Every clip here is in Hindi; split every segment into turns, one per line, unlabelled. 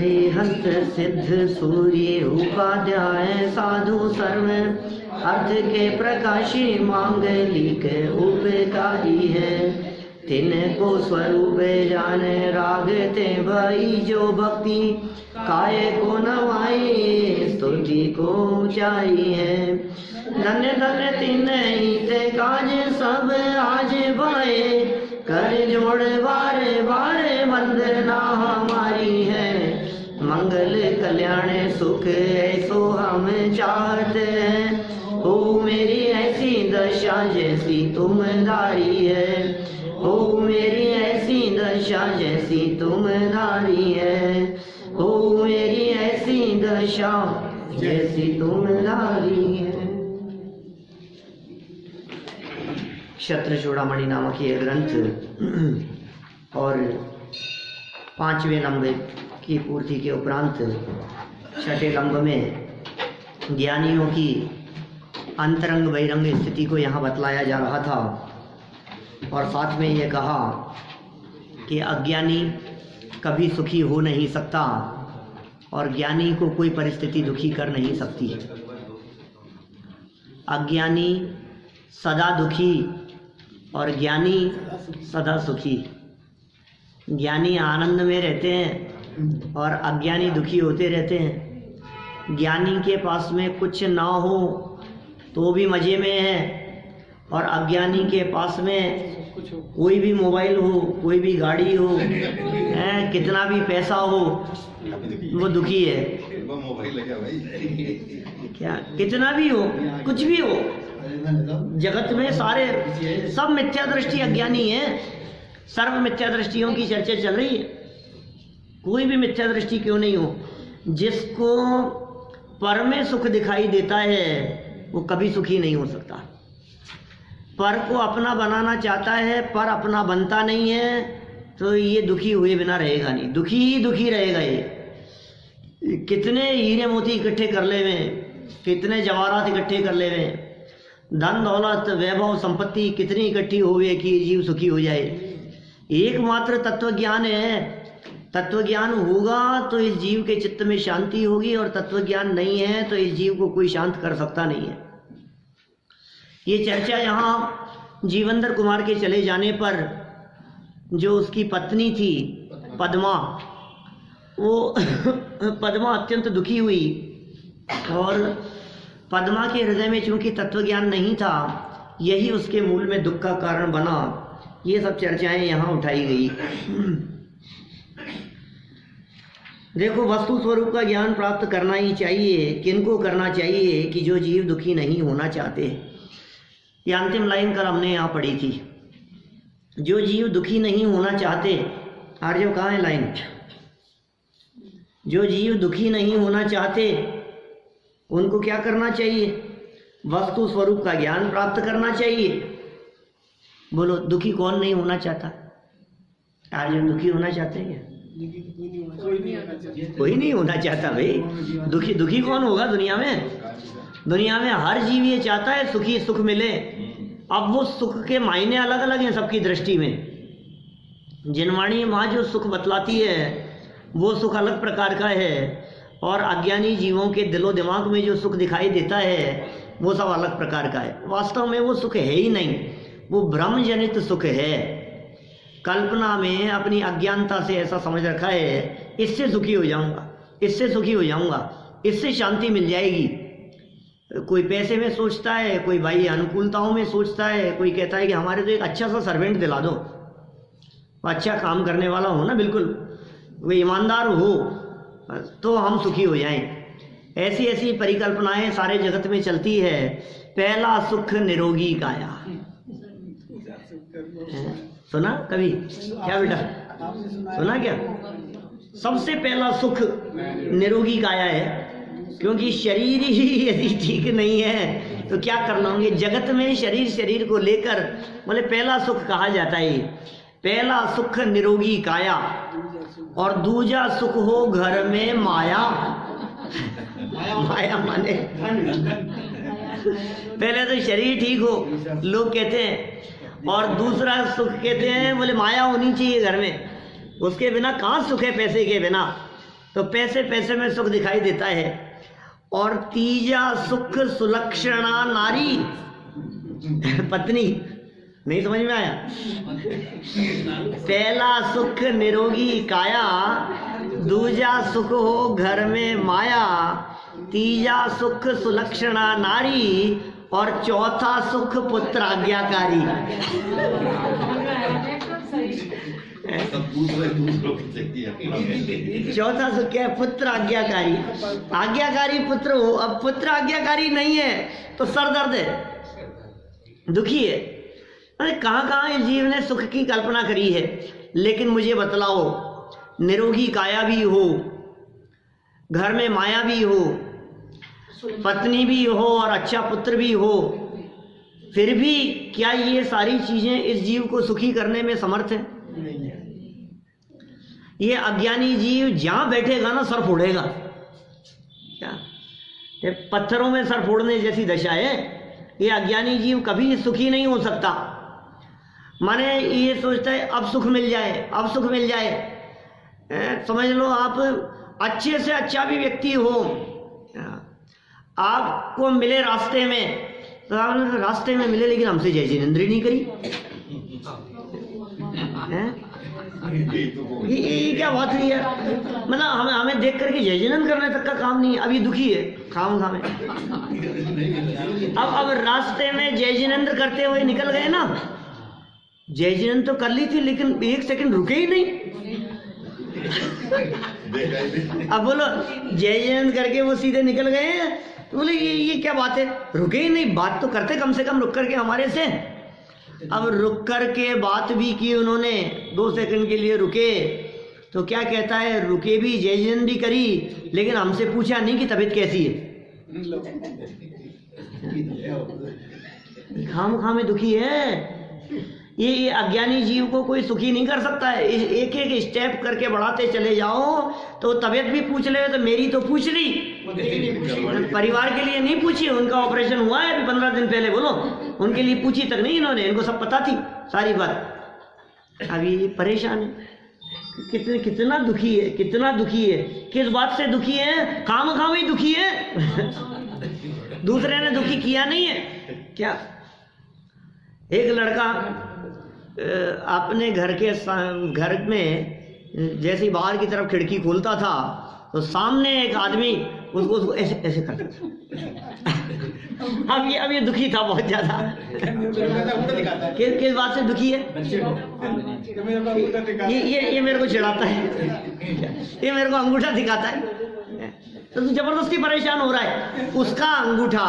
अरिहंत सिद्ध सूर्य उपाध्याय साधु सर्व अर्थ के प्रकाशी मांगलिक उपकारी है। तिनको स्वरूप जान रागते भई जो भक्ति काय को नवाई स्तुति को ऊंचाई है। धन्य धन्य तिन्हीं ते काज सब आज भये कर जोड़ बारे बारे वंदना हमारी है। मंगल कल्याण सुख ऐसो हम चाहते हैं। हो मेरी ऐसी दशा जैसी तुम धारी है। हो मेरी ऐसी दशा जैसी तुम धारी है। हो मेरी ऐसी दशा जैसी तुम धारी है। क्षत्र चूड़ामणि नामक ये ग्रंथ और 5वें लंब की पूर्ति के उपरांत 6ठे लंब में ज्ञानियों की अंतरंग बहिरंग स्थिति को यहाँ बतलाया जा रहा था और साथ में ये कहा कि अज्ञानी कभी सुखी हो नहीं सकता और ज्ञानी को कोई परिस्थिति दुखी कर नहीं सकती। अज्ञानी सदा दुखी और ज्ञानी सदा सुखी। ज्ञानी आनंद में रहते हैं और अज्ञानी दुखी होते रहते हैं। ज्ञानी के पास में कुछ ना हो तो भी मज़े में है और अज्ञानी के पास में कोई भी मोबाइल हो, कोई भी गाड़ी हो, कितना भी पैसा हो, वो दुखी है। क्या कितना भी हो, कुछ भी हो, जगत में सारे सब मिथ्या दृष्टि अज्ञानी है। सर्व मिथ्या दृष्टियों की चर्चा चल रही है। कोई भी मिथ्या दृष्टि क्यों नहीं हो, जिसको पर में सुख दिखाई देता है वो कभी सुखी नहीं हो सकता। पर को अपना बनाना चाहता है, पर अपना बनता नहीं है, तो ये दुखी हुए बिना रहेगा नहीं, दुखी ही दुखी रहेगा। ये कितने हीरे मोती इकट्ठे कर ले में, कितने जवाहरात इकट्ठे कर ले में, धन दौलत वैभव संपत्ति कितनी इकट्ठी होवे कि जीव सुखी हो जाए। एकमात्र तत्व ज्ञान है। तत्व ज्ञान होगा तो इस जीव के चित्त में शांति होगी और तत्व ज्ञान नहीं है तो इस जीव को कोई शांत कर सकता नहीं है। ये चर्चा यहाँ जीवंदर कुमार के चले जाने पर जो उसकी पत्नी थी पद्मा, वो पद्मा अत्यंत दुखी हुई और पद्मा के हृदय में चूंकि तत्वज्ञान नहीं था, यही उसके मूल में दुख का कारण बना। ये सब चर्चाएं यहाँ उठाई गई। देखो, वस्तु स्वरूप का ज्ञान प्राप्त करना ही चाहिए। किनको करना चाहिए कि जो जीव दुखी नहीं होना चाहते। ये अंतिम लाइन कर हमने यहाँ पढ़ी थी, जो जीव दुखी नहीं होना चाहते। आर्य कहाँ है लाइन? जो जीव दुखी नहीं होना चाहते उनको क्या करना चाहिए? वस्तु स्वरूप का ज्ञान प्राप्त करना चाहिए। बोलो, दुखी कौन नहीं होना चाहता? आर्य दुखी होना चाहते हैं क्या? कोई नहीं होना चाहता भाई। दुखी कौन होगा दुनिया में? दुनिया में हर जीव ये चाहता है सुखी सुख मिले। अब वो सुख के मायने अलग अलग हैं सबकी दृष्टि में। जिनवाणी माँ जो सुख बतलाती है वो सुख अलग प्रकार का है और अज्ञानी जीवों के दिलो दिमाग में जो सुख दिखाई देता है वो सब अलग प्रकार का है। वास्तव में वो सुख है ही नहीं, वो भ्रम जनित सुख है। कल्पना में अपनी अज्ञानता से ऐसा समझ रखा है, इससे सुखी हो जाऊंगा, इससे सुखी हो जाऊंगा, इससे शांति मिल जाएगी। कोई पैसे में सोचता है, कोई बाह्य अनुकूलताओं में सोचता है, कोई कहता है कि हमारे तो एक अच्छा सा सर्वेंट दिला दो, अच्छा काम करने वाला हो ना, बिल्कुल वो ईमानदार हो तो हम सुखी हो जाएं। ऐसी ऐसी परिकल्पनाएं सारे जगत में चलती है। पहला सुख निरोगी काया। सुना कभी क्या बेटा? सुना क्या? सबसे पहला सुख निरोगी काया है, क्योंकि शरीर ही यदि ठीक नहीं है तो क्या करना होंगे। जगत में शरीर को लेकर बोले पहला सुख कहा जाता है। पहला सुख निरोगी काया और दूजा सुख हो घर में माया। माया माने पहले तो शरीर ठीक हो लोग कहते हैं, और दूसरा सुख कहते हैं बोले माया होनी चाहिए घर में। उसके बिना कहाँ सुख है? पैसे के बिना तो पैसे पैसे में सुख दिखाई देता है। और तीजा सुख सुलक्षणा नारी, पत्नी, नहीं समझ में आया? पहला सुख निरोगी काया, दूजा सुख हो घर में माया, तीजा सुख सुलक्षणा नारी, और चौथा सुख पुत्र आज्ञाकारी। चौथा सुख क्या है? पुत्र आज्ञाकारी। आज्ञाकारी पुत्र हो। अब पुत्र आज्ञाकारी नहीं है तो सर दर्द है, दुखी है। अरे कहाँ कहाँ इस जीव ने सुख की कल्पना करी है। लेकिन मुझे बतलाओ, निरोगी काया भी हो, घर में माया भी हो, पत्नी भी हो और अच्छा पुत्र भी हो, फिर भी क्या ये सारी चीजें इस जीव को सुखी करने में समर्थ है? ये अज्ञानी जीव जहां बैठेगा ना सर फोड़ेगा। क्या ये पत्थरों में सर फोड़ने जैसी दशा है। ये अज्ञानी जीव कभी सुखी नहीं हो सकता। माने ये सोचता है अब सुख मिल जाए, अब सुख मिल जाए। समझ लो आप अच्छे से अच्छा भी व्यक्ति हो, आपको मिले रास्ते में, तो आपने रास्ते में मिले लेकिन हमसे जय जिनेंद्र नहीं करी। ये क्या बात हुई है? मतलब हमें देख करके जय जिनेंद्र करने तक का काम नहीं है। अब ये दुखी है खाम में। अब रास्ते में जय जिनेंद्र करते हुए निकल गए ना, जय जिनेंद्र तो कर ली थी लेकिन एक सेकंड रुके ही नहीं। अब बोलो जय जिनेंद्र करके वो सीधे निकल गए, तो बोले ये क्या बात है? रुके ही नहीं, बात तो करते कम से कम रुक करके हमारे से। अब रुक करके बात भी की उन्होंने, 2 सेकंड के लिए रुके, तो क्या कहता है, रुके भी जय जिनेंद्र भी करी लेकिन हमसे पूछा नहीं कि तबीयत कैसी है। खाम में दुखी है। ये अज्ञानी जीव को कोई सुखी नहीं कर सकता है। एक एक स्टेप करके बढ़ाते चले जाओ तो तबीयत भी पूछ ले, तो मेरी तो पूछ ली, परिवार के लिए नहीं पूछी। उनका ऑपरेशन हुआ है अभी 15 दिन पहले, बोलो उनके लिए पूछी तक नहीं इन्होंने, इनको सब पता थी सारी बात। अभी परेशान है, कितना दुखी है, कितना दुखी है। किस बात से दुखी है? खाम ही दुखी है। दूसरे ने दुखी किया नहीं है क्या? एक लड़का अपने घर में जैसे ही बाहर की तरफ खिड़की खोलता था तो सामने एक आदमी उसको ऐसे करता था। अब ये दुखी था बहुत ज्यादा। किस बात से दुखी है? ये मेरे को चिढ़ाता है, ये मेरे को अंगूठा दिखाता है, तो तू जबरदस्ती परेशान हो रहा है। उसका अंगूठा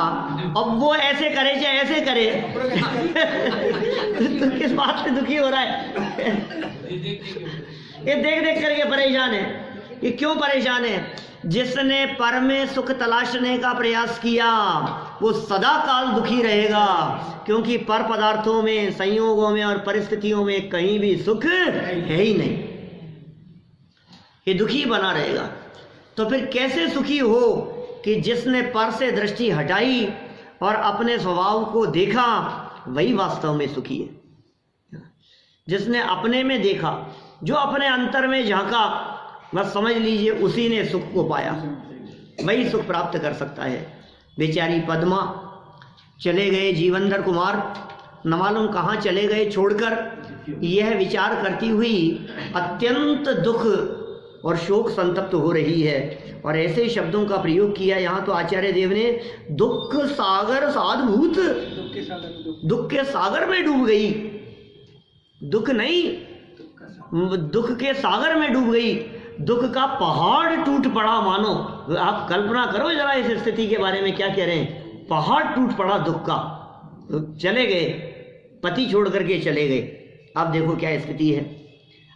अब वो ऐसे करे चाहे ऐसे करे, तो किस बात से दुखी हो रहा है? ये देख देख करके परेशान है। ये क्यों परेशान है? जिसने पर में सुख तलाशने का प्रयास किया वो सदा काल दुखी रहेगा, क्योंकि पर पदार्थों में, संयोगों में और परिस्थितियों में कहीं भी सुख है ही नहीं। ये दुखी बना रहेगा। तो फिर कैसे सुखी हो? कि जिसने पर से दृष्टि हटाई और अपने स्वभाव को देखा, वही वास्तव में सुखी है। जिसने अपने में देखा, जो अपने अंतर में झांका, बस समझ लीजिए उसी ने सुख को पाया, वही सुख प्राप्त कर सकता है। बेचारी पद्मा, चले गए जीवंधर कुमार, न मालूम कहाँ चले गए छोड़कर। यह विचार करती हुई अत्यंत दुख और शोक संतप्त हो रही है, और ऐसे शब्दों का प्रयोग किया यहाँ तो आचार्य देव ने, दुख सागर साधभूत, दुख के सागर में डूब गई। दुख नहीं, दुख के सागर में डूब गई। दुख का पहाड़ टूट पड़ा मानो। आप कल्पना करो जरा इस स्थिति के बारे में, क्या कह रहे हैं? पहाड़ टूट पड़ा दुख का। तो चले गए, पति छोड़ करके चले गए। अब देखो क्या स्थिति है।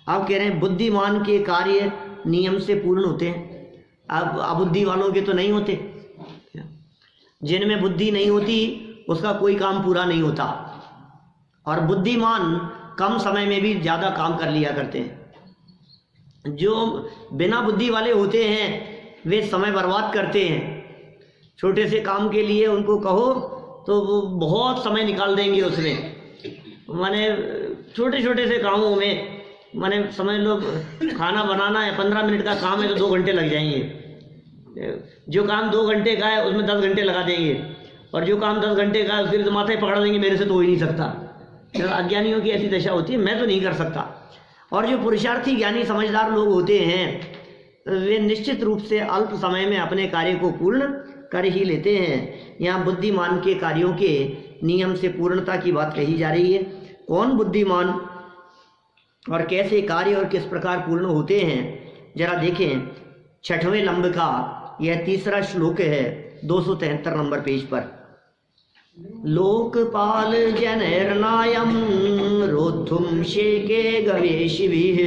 आप कह रहे हैं बुद्धिमान के कार्य नियम से पूर्ण होते हैं, अब अबुद्धि वालों के तो नहीं होते। जिनमें बुद्धि नहीं होती उसका कोई काम पूरा नहीं होता, और बुद्धिमान कम समय में भी ज़्यादा काम कर लिया करते हैं। जो बिना बुद्धि वाले होते हैं वे समय बर्बाद करते हैं। छोटे से काम के लिए उनको कहो तो वो बहुत समय निकाल देंगे उसमें, माने छोटे छोटे से कामों में माने समझ लो खाना बनाना है 15 मिनट का काम है तो 2 घंटे लग जाएंगे। जो काम 2 घंटे का है उसमें 10 घंटे लगा देंगे, और जो काम 10 घंटे का है उसके लिए तो माथा ही पकड़ देंगे, मेरे से तो हो ही नहीं सकता। तो अज्ञानियों की ऐसी दशा होती है, मैं तो नहीं कर सकता। और जो पुरुषार्थी ज्ञानी समझदार लोग होते हैं वे निश्चित रूप से अल्प समय में अपने कार्य को पूर्ण कर ही लेते हैं। यहाँ बुद्धिमान के कार्यों के नियम से पूर्णता की बात कही जा रही है। कौन बुद्धिमान और कैसे कार्य और किस प्रकार पूर्ण होते हैं जरा देखें। 6वें लंब का यह 3रा श्लोक है, 273 नंबर पेज पर। लोकपाल जनैर्नायं रोद्धुं शेके गवेशिभिः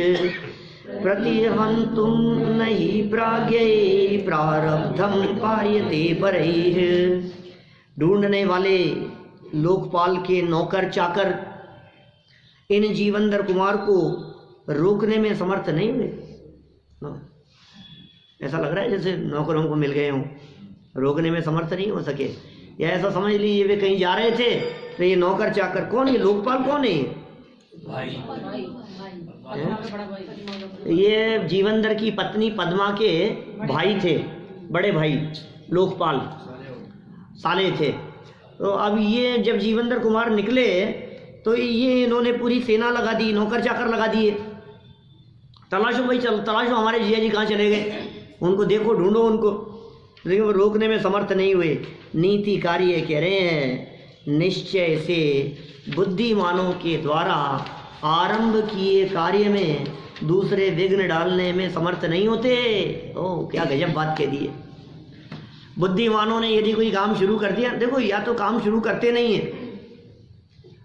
प्रतिहन्तुं नहि प्राज्ञै प्रारब्धं पार्यते परैः। ढूंढने वाले लोकपाल के नौकर चाकर इन जीवंदर कुमार को रोकने में समर्थ नहीं हुए। ऐसा लग रहा है जैसे नौकरों को मिल गए हों, रोकने में समर्थ नहीं हो सके। या ऐसा समझ लीजिए वे कहीं जा रहे थे तो ये नौकर चाकर कौन, ये लोकपाल कौन है? ये जीवंदर की पत्नी पद्मा के भाई थे, बड़े भाई लोकपाल साले थे। तो अब ये जब जीवंदर कुमार निकले तो ये इन्होंने पूरी सेना लगा दी, नौकर चाकर लगा दिए। तलाशो भाई, चल तलाशो हमारे जिया जी कहाँ चले गए, उनको देखो, ढूंढो उनको। लेकिन वो रोकने में समर्थ नहीं हुए। नीति कार्य कह रहे हैं निश्चय से बुद्धिमानों के द्वारा आरंभ किए कार्य में दूसरे विघ्न डालने में समर्थ नहीं होते। ओह, क्या गजब बात कह दी है। बुद्धिमानों ने यदि कोई काम शुरू कर दिया, देखो या तो काम शुरू करते नहीं है,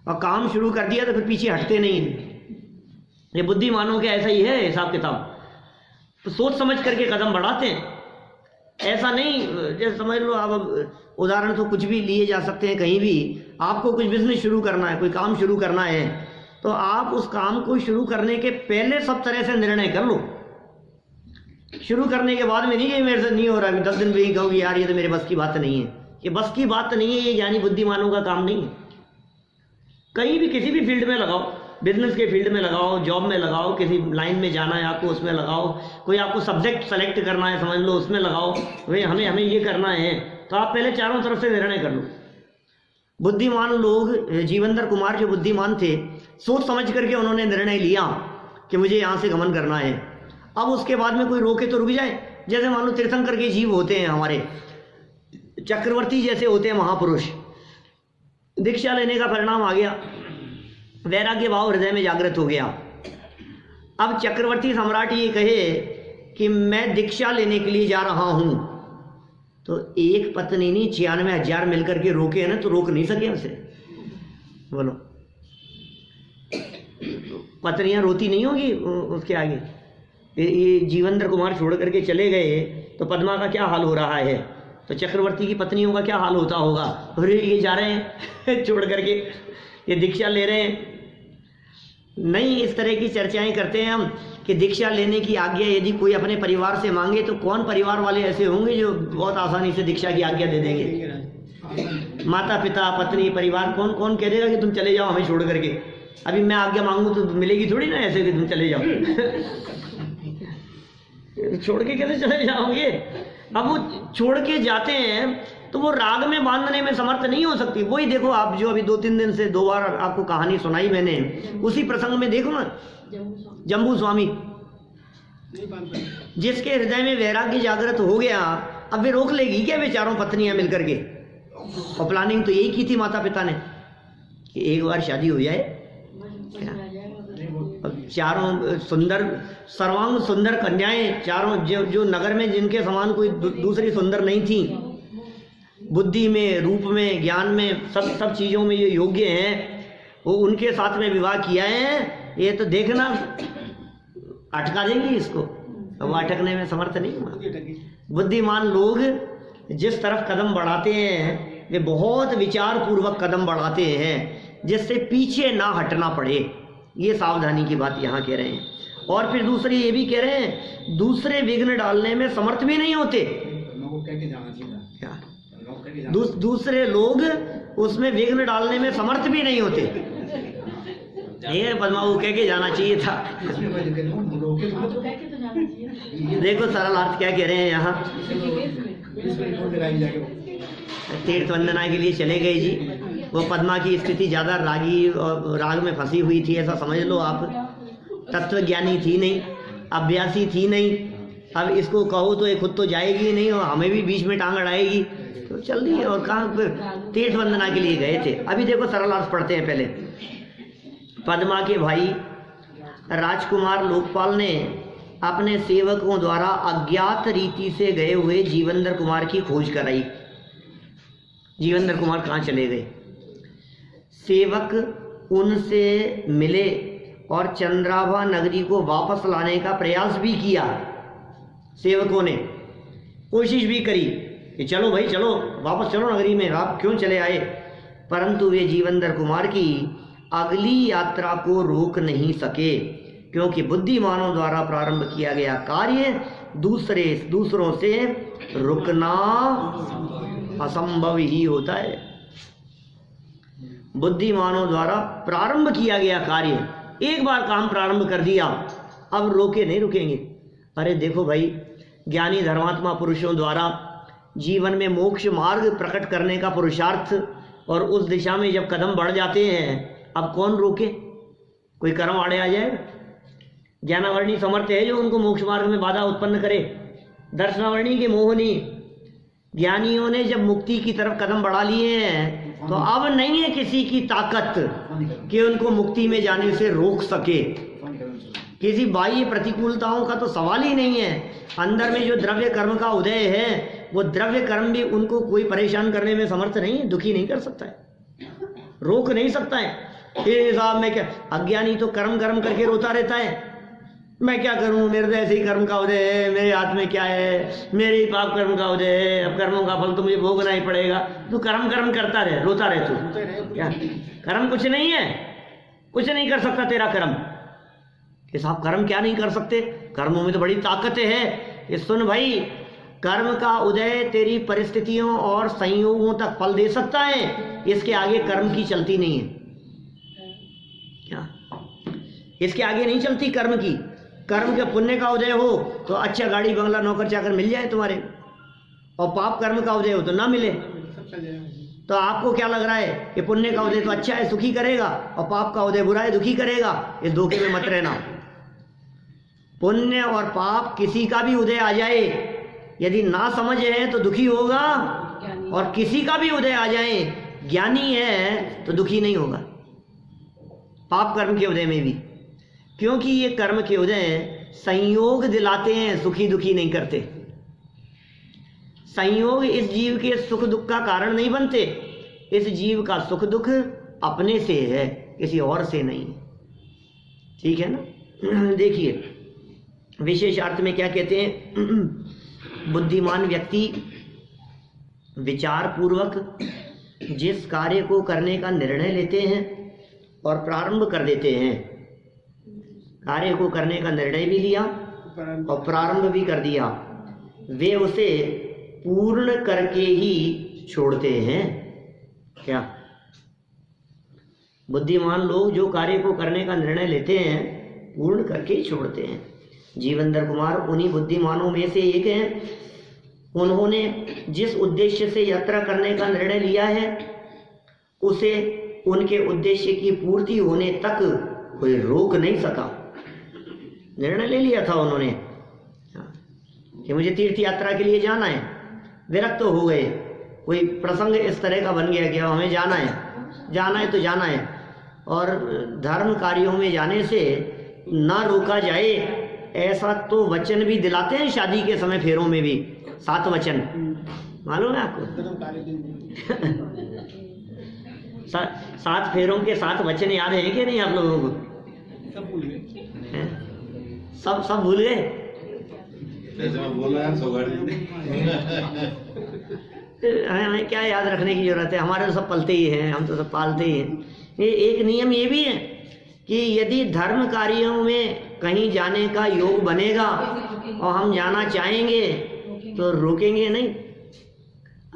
और काम शुरू कर दिया तो फिर पीछे हटते नहीं है। ये बुद्धिमानों के ऐसा ही है हिसाब किताब, तो सोच समझ करके कदम बढ़ाते हैं। ऐसा नहीं जैसे समझ लो आप, उदाहरण तो कुछ भी लिए जा सकते हैं। कहीं भी आपको कुछ बिजनेस शुरू करना है, कोई काम शुरू करना है, तो आप उस काम को शुरू करने के पहले सब तरह से निर्णय कर लो। शुरू करने के बाद में नहीं कि मेरे से नहीं हो रहा, अभी 10 दिन में ही कहोगे यार ये तो मेरे बस की बात नहीं है। ये बस की बात नहीं है, ये ज्ञानी बुद्धिमानों का काम नहीं है। कहीं भी किसी भी फील्ड में लगाओ, बिजनेस के फील्ड में लगाओ, जॉब में लगाओ, किसी लाइन में जाना है आपको उसमें लगाओ, कोई आपको सब्जेक्ट सेलेक्ट करना है समझ लो उसमें लगाओ, भाई हमें ये करना है, तो आप पहले चारों तरफ से निर्णय कर लो। बुद्धिमान लोग, जीवंदर कुमार जो बुद्धिमान थे, सोच समझ करके उन्होंने निर्णय लिया कि मुझे यहाँ से गमन करना है। अब उसके बाद में कोई रोके तो रुक जाए। जैसे मान लो तीर्थंकर के जीव होते हैं हमारे, चक्रवर्ती जैसे होते हैं महापुरुष। दीक्षा लेने का परिणाम आ गया, वैराग्य भाव हृदय में जागृत हो गया। अब चक्रवर्ती सम्राट ये कहे कि मैं दीक्षा लेने के लिए जा रहा हूं, तो एक पत्नी नहीं 96,000 मिलकर के रोके है ना, तो रोक नहीं सके उसे। बोलो, पत्नियां रोती नहीं होगी उसके आगे। ये जीवंदर कुमार छोड़ करके चले गए तो पद्मा का क्या हाल हो रहा है, तो चक्रवर्ती की पत्नियों का क्या हाल होता होगा। अरे ये जा रहे हैं छोड़ करके, ये दीक्षा ले रहे हैं। नहीं, इस तरह की चर्चाएं करते हैं हम कि दीक्षा लेने की आज्ञा यदि कोई अपने परिवार से मांगे तो कौन परिवार वाले ऐसे होंगे जो बहुत आसानी से दीक्षा की आज्ञा दे देंगे। माता पिता पत्नी परिवार कौन कौन कह देगा कि तुम चले जाओ हमें छोड़ करके। अभी मैं आज्ञा मांगू तो मिलेगी थोड़ी ना ऐसे कि तुम चले जाओ छोड़ के कैसे चले जाओगे। अब वो छोड़ के जाते हैं तो वो राग में बांधने में समर्थ नहीं हो सकती। वही देखो आप, जो अभी 2-3 दिन से 2 बार आपको कहानी सुनाई मैंने, उसी प्रसंग में देखो ना, जम्बू स्वामी जिसके हृदय में वैराग्य जागृत हो गया, अब वे रोक लेगी क्या वे चारों पत्नियां मिलकर के। और प्लानिंग तो यही की थी माता पिता ने कि एक बार शादी हो जाए, चारों सुंदर सर्वांग सुंदर कन्याएं, चारों जो नगर में जिनके समान कोई दूसरी सुंदर नहीं थी, बुद्धि में, रूप में, ज्ञान में, सब चीजों में ये योग्य हैं, वो उनके साथ में विवाह किया है। ये तो देखना अटका देंगी इसको, वो अटकने में समर्थ नहीं हुआ। बुद्धिमान लोग जिस तरफ कदम बढ़ाते हैं वे बहुत विचार पूर्वक कदम बढ़ाते हैं, जिससे पीछे ना हटना पड़े। ये सावधानी की बात यहाँ कह रहे हैं। और फिर दूसरी ये भी कह रहे हैं दूसरे विघ्न डालने में समर्थ भी नहीं होते। क्या दूसरे लोग उसमें विघ्न डालने में समर्थ भी नहीं होते। ये पद्मा को कह के जाना चाहिए था। देखो सरल अर्थ क्या कह रहे हैं यहाँ। तीर्थ वंदना के लिए चले गए जी। वो पद्मा की स्थिति ज़्यादा रागी और राग में फंसी हुई थी, ऐसा समझ लो आप। तत्वज्ञानी थी नहीं, अभ्यासी थी नहीं। अब इसको कहो तो ये खुद तो जाएगी नहीं और हमें भी बीच में टांग अड़ाएगी, तो चल रही है। और कहाँ तीर्थ वंदना के लिए गए थे। अभी देखो सरल अर्थ पढ़ते हैं पहले। पद्मा के भाई राजकुमार लोकपाल ने अपने सेवकों द्वारा अज्ञात रीति से गए हुए जीवेंद्र कुमार की खोज कराई। जीवेंद्र कुमार कहाँ चले गए? सेवक उनसे मिले और चंद्राभा नगरी को वापस लाने का प्रयास भी किया। सेवकों ने कोशिश भी करी कि चलो भाई चलो, वापस चलो नगरी में, आप क्यों चले आए? परंतु वे जीवेंद्र कुमार की अगली यात्रा को रोक नहीं सके, क्योंकि बुद्धिमानों द्वारा प्रारंभ किया गया कार्य दूसरों से रुकना असंभव ही होता है। बुद्धिमानों द्वारा प्रारंभ किया गया कार्य, एक बार काम प्रारंभ कर दिया, अब रोके नहीं रुकेंगे। अरे देखो भाई, ज्ञानी धर्मात्मा पुरुषों द्वारा जीवन में मोक्ष मार्ग प्रकट करने का पुरुषार्थ और उस दिशा में जब कदम बढ़ जाते हैं, अब कौन रोके? कोई कर्म आड़े आ जाएगा? ज्ञानावर्णी समर्थ है जो उनको मोक्ष मार्ग में बाधा उत्पन्न करे। दर्शनावर्णी की मोहनी ज्ञानियों ने जब मुक्ति की तरफ कदम बढ़ा लिए हैं, तो अब नहीं है किसी की ताकत कि उनको मुक्ति में जाने से रोक सके। किसी बाह्य प्रतिकूलताओं का तो सवाल ही नहीं है। अंदर में जो द्रव्य कर्म का उदय है, वो द्रव्य कर्म भी उनको कोई परेशान करने में समर्थ नहीं है, दुखी नहीं कर सकता है, रोक नहीं सकता है। ये साहब मैं क्या, अज्ञानी तो कर्म करके रोता रहता है, मैं क्या करूं, मेरे तो ऐसे ही कर्म का उदय है, मेरे हाथ में क्या है, मेरे ही पाप कर्म का उदय है, अब कर्मों का फल तो मुझे भोगना ही पड़ेगा। तू कर्म करता रहे, रोता रहे तू। क्या कर्म कुछ नहीं है, कुछ नहीं कर सकता तेरा कर्म। कि साहब कर्म क्या नहीं कर सकते? कर्मों में तो बड़ी ताकत है। ये सुन भाई, कर्म का उदय तेरी परिस्थितियों और संयोगों तक फल दे सकता है, इसके आगे कर्म की चलती नहीं है। क्या इसके आगे नहीं चलती कर्म की? कर्म के पुण्य का उदय हो तो अच्छा गाड़ी बंगला नौकर चाकर मिल जाए तुम्हारे, और पाप कर्म का उदय हो तो ना मिले। तो आपको क्या लग रहा है कि पुण्य का उदय तो अच्छा है, सुखी करेगा, और पाप का उदय बुरा है, दुखी करेगा? इस धोखे में मत रहना। पुण्य और पाप किसी का भी उदय आ जाए, यदि ना समझ है तो दुखी होगा, और किसी का भी उदय आ जाए, ज्ञानी है तो दुखी नहीं होगा। पाप कर्म के उदय में भी, क्योंकि ये कर्म के उदय संयोग दिलाते हैं, सुखी दुखी नहीं करते। संयोग इस जीव के सुख दुख का कारण नहीं बनते। इस जीव का सुख दुख अपने से है, किसी और से नहीं। ठीक है ना? देखिए विशेष अर्थ में क्या कहते हैं? बुद्धिमान व्यक्ति विचार पूर्वक जिस कार्य को करने का निर्णय लेते हैं और प्रारंभ कर देते हैं, कार्य को करने का निर्णय भी लिया और प्रारंभ भी कर दिया, वे उसे पूर्ण करके ही छोड़ते हैं। क्या बुद्धिमान लोग जो कार्य को करने का निर्णय लेते हैं, पूर्ण करके ही छोड़ते हैं। जीवेंद्र कुमार उन्हीं बुद्धिमानों में से एक हैं। उन्होंने जिस उद्देश्य से यात्रा करने का निर्णय लिया है, उसे उनके उद्देश्य की पूर्ति होने तक कोई रोक नहीं सका। निर्णय ले लिया था उन्होंने कि मुझे तीर्थ यात्रा के लिए जाना है, विरक्त तो हो गए, कोई प्रसंग इस तरह का बन गया कि हमें जाना है तो जाना है, और धर्म कार्यों में जाने से ना रोका जाए, ऐसा तो वचन भी दिलाते हैं शादी के समय, फेरों में भी 7 वचन मालूम है आपको? 7 फेरों के 7 वचन याद हैं कि नहीं आप लोगों को? सब भूल गए, सब भूल गए। हमें क्या याद रखने की जरूरत है, हमारे तो सब पलते ही हैं, हम तो सब पालते ही हैं। ये एक नियम ये भी है कि यदि धर्म कार्यों में कहीं जाने का योग बनेगा और हम जाना चाहेंगे तो रोकेंगे नहीं।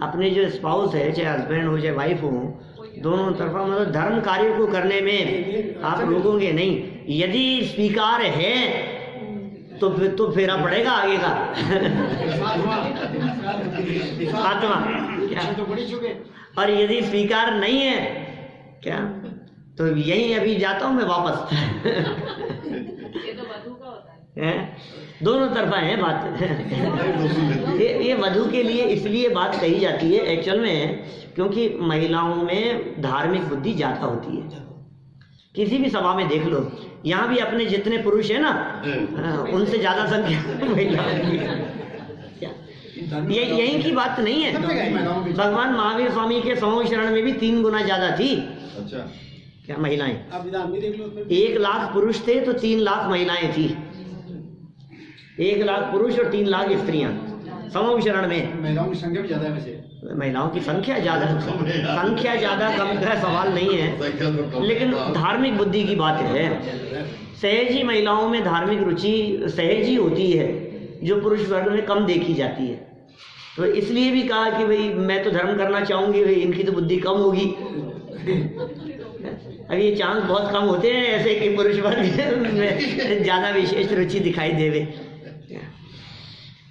अपने जो स्पाउस है, चाहे हस्बैंड हो चाहे वाइफ हो, दोनों तरफा मतलब धर्म कार्य को करने में आप रोकोगे नहीं। यदि स्वीकार है तो फेरा पड़ेगा आगे का। आत्मा क्या, और यदि स्वीकार नहीं है क्या, तो यही अभी जाता हूँ मैं वापस।
ये तो वधू का होता है।
दोनों तरफा है बात। ये वधू के लिए इसलिए बात कही जाती है एक्चुअल में, क्योंकि महिलाओं में धार्मिक बुद्धि ज्यादा होती है। किसी भी सभा में देख लो, यहाँ भी अपने जितने पुरुष है ना, उनसे ज्यादा संख्या महिलाओं की। ये यही की बात नहीं है। भगवान महावीर स्वामी के समूह शरण में भी 3 गुना ज्यादा थी। अच्छा, क्या महिलाएं? 1 लाख पुरुष थे तो 3 लाख महिलाएं थी। 1 लाख पुरुष और 3 लाख स्त्रियां समूह शरण में।
महिलाओं की संख्या भी ज्यादा है वैसे।
महिलाओं की संख्या ज्यादा कम का सवाल नहीं है, लेकिन धार्मिक बुद्धि की बात है। सहज ही महिलाओं में धार्मिक रुचि सहज ही होती है, जो पुरुष वर्ग में कम देखी जाती है। तो इसलिए भी कहा कि भाई मैं तो धर्म करना चाहूंगी, भाई इनकी तो बुद्धि कम होगी। अब ये चांस बहुत कम होते हैं ऐसे कि पुरुष वर्ग में ज्यादा विशेष रुचि दिखाई देवे।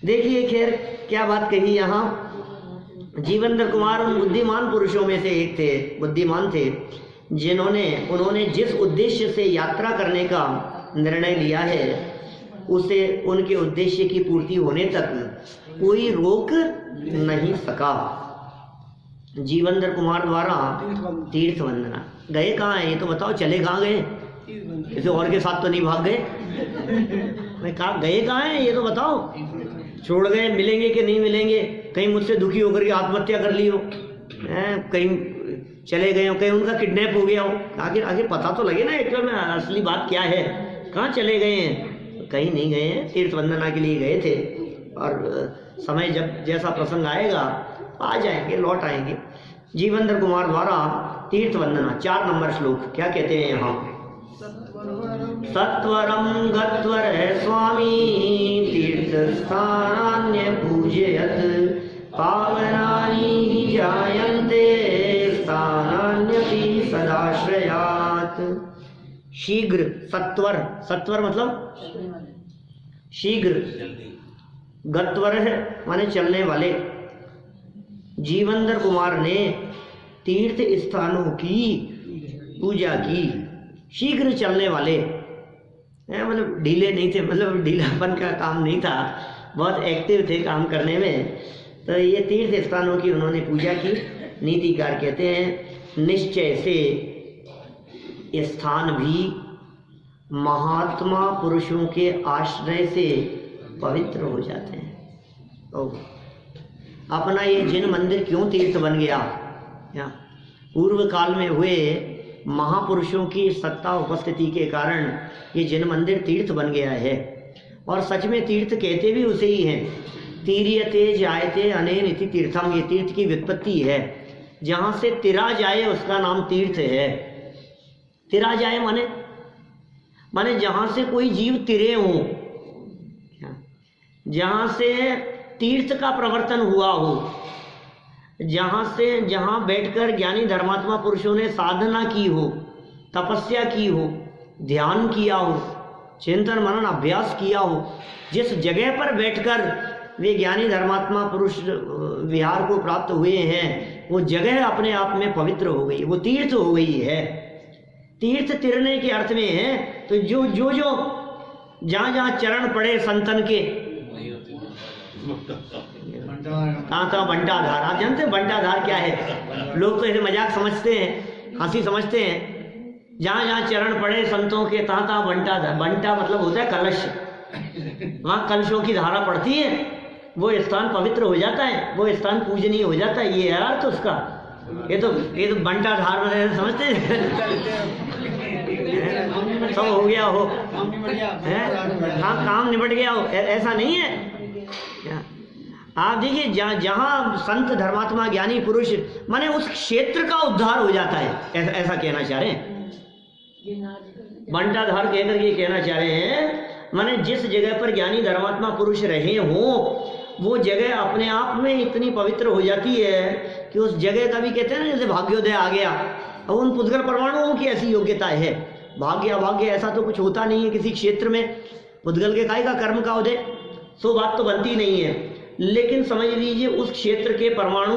देखिए खैर क्या बात कही यहाँ। जीवेंद्र कुमार उन बुद्धिमान पुरुषों में से एक थे, बुद्धिमान थे, उन्होंने जिस उद्देश्य से यात्रा करने का निर्णय लिया है उसे उनके उद्देश्य की पूर्ति होने तक कोई रोक नहीं सका। जीवेंद्र कुमार द्वारा तीर्थ वंदना गए कहाँ है ये तो बताओ, चले कहाँ गए? किसी और के साथ तो नहीं भाग गए? मैं कहा गए कहाँ हैं ये तो बताओ। छोड़ गए, मिलेंगे कि नहीं मिलेंगे? कहीं मुझसे दुखी होकर के आत्महत्या कर ली हो, कहीं चले गए हो, कहीं उनका किडनैप हो गया हो। आगे पता तो लगे ना एक्चुअल में असली बात क्या है। कहाँ चले गए हैं? कहीं नहीं गए हैं, तीर्थ वंदना के लिए गए थे। और समय जब जैसा प्रसंग आएगा आ जाएंगे, लौट आएंगे। जीवेंद्र कुमार द्वारा तीर्थ वंदना 4 नंबर श्लोक क्या कहते हैं यहाँ? सत्वरम गत्वर स्वामी तीर्थस्थानान्य पूजयत पावनानि जायन्ते स्थानान्यपि सदाश्रयात्। शीघ्र, सत्वर मतलब शीघ्र, गत्वर है माने चलने वाले। जीवेंद्र कुमार ने तीर्थ स्थानों की पूजा की, शीघ्र चलने वाले मतलब ढीले नहीं थे, मतलब ढीलापन का काम नहीं था, बहुत एक्टिव थे काम करने में। तो ये तीर्थ स्थानों की उन्होंने पूजा की। नीतिकार कहते हैं निश्चय से स्थान भी महात्मा पुरुषों के आश्रय से पवित्र हो जाते हैं। तो अपना ये जिन मंदिर क्यों तीर्थ बन गया? पूर्व काल में हुए महापुरुषों की सत्ता उपस्थिति के कारण ये जिन मंदिर तीर्थ बन गया है। और सच में तीर्थ कहते भी उसे ही हैं। तीर्यते जायते अनेन इति तीर्थम, ये तीर्थ की व्युत्पत्ति है। जहाँ से तिरा जाए उसका नाम तीर्थ है। तिरा जाए माने जहाँ से कोई जीव तिरे हो, जहाँ से तीर्थ का प्रवर्तन हुआ हो, जहाँ बैठकर ज्ञानी धर्मात्मा पुरुषों ने साधना की हो, तपस्या की हो, ध्यान किया हो, चिंतन मनन अभ्यास किया हो, जिस जगह पर बैठकर वे ज्ञानी धर्मात्मा पुरुष विहार को प्राप्त हुए हैं, वो जगह अपने आप में पवित्र हो गई, वो तीर्थ हो गई है। तीर्थ तिरने के अर्थ में है। तो जो जहाँ चरण पड़े संतन के, कहाँ बंटाधार, आप जानते हैं बंटाधार क्या है? लोग तो इसे मजाक समझते हैं, हंसी समझते हैं। जहाँ चरण पड़े संतों के तहाँ बंटाधार, बंटा मतलब होता है कलश। वहाँ कलशों की धारा पड़ती है, वो स्थान पवित्र हो जाता है, वो स्थान पूजनीय हो जाता है। ये है अर्थ उसका। ये तो बंटाधार में समझते हैं। सब हो गया हो, हाँ काम निपट गया हो, ऐसा नहीं है। आप देखिए जहाँ संत धर्मात्मा ज्ञानी पुरुष माने उस क्षेत्र का उद्धार हो जाता है, ऐसा कहना चाह रहे हैं। बंटाधार कहकर ये कहना चाह रहे हैं माने जिस जगह पर ज्ञानी धर्मात्मा पुरुष रहे हों वो जगह अपने आप में इतनी पवित्र हो जाती है कि उस जगह का भी कहते हैं ना, जैसे भाग्योदय आ गया। अब उन पुद्गल परमाणुओं की ऐसी योग्यता है। भाग्य अभाग्य ऐसा तो कुछ होता नहीं है किसी क्षेत्र में। पुद्गल के काय का कर्म का उदय, सो बात तो बनती नहीं है। लेकिन समझ लीजिए उस क्षेत्र के परमाणु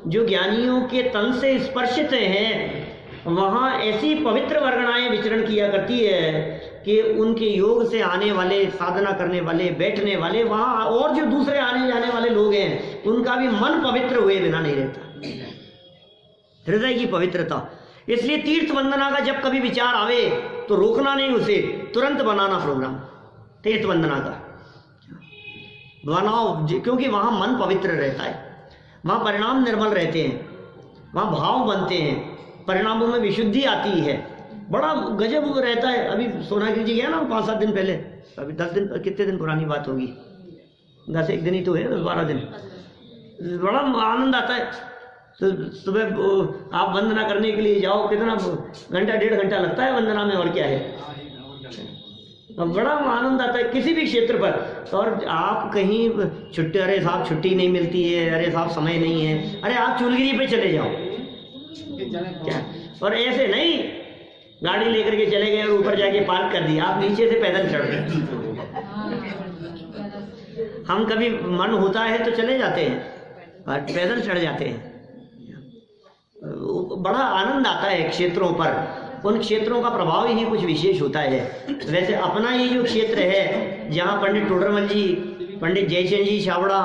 जो ज्ञानियों के तन से स्पर्शित हैं, वहाँ ऐसी पवित्र वर्गणाएं विचरण किया करती है कि उनके योग से आने वाले, साधना करने वाले, बैठने वाले, वहाँ और जो दूसरे आने जाने वाले लोग हैं उनका भी मन पवित्र हुए बिना नहीं रहता। हृदय की पवित्रता। इसलिए तीर्थ वंदना का जब कभी विचार आवे तो रोकना नहीं, उसे तुरंत बनाना प्रोग्राम तीर्थ वंदना का बनाओ, क्योंकि वहाँ मन पवित्र रहता है, वहाँ परिणाम निर्मल रहते हैं, वहाँ भाव बनते हैं, परिणामों में विशुद्धि आती है, बड़ा गजब रहता है। अभी सोनागिरी जी गया ना 5-7 दिन पहले, अभी 10 दिन, कितने दिन पुरानी बात होगी, 10-1 दिन ही तो है, 10-12 दिन। बड़ा आनंद आता है। तो सुबह आप वंदना करने के लिए जाओ, कितना घंटा 1.5 घंटा लगता है वंदना में, और क्या है, बड़ा आनंद आता है किसी भी क्षेत्र पर। और आप कहीं छुट्टी, अरे साहब छुट्टी नहीं मिलती है, अरे साहब समय नहीं है, अरे आप चूलगिरी पे चले जाओ क्या, और ऐसे नहीं गाड़ी लेकर के चले गए और ऊपर जाके पार्क कर दिया, आप नीचे से पैदल चढ़ गए। हम कभी मन होता है तो चले जाते हैं और पैदल चढ़ जाते हैं। बड़ा आनंद आता है क्षेत्रों पर, उन क्षेत्रों का प्रभाव ही कुछ विशेष होता है। वैसे अपना ये जो क्षेत्र है, जहाँ पंडित टोडरमल जी, पंडित जयचंद जी छाबड़ा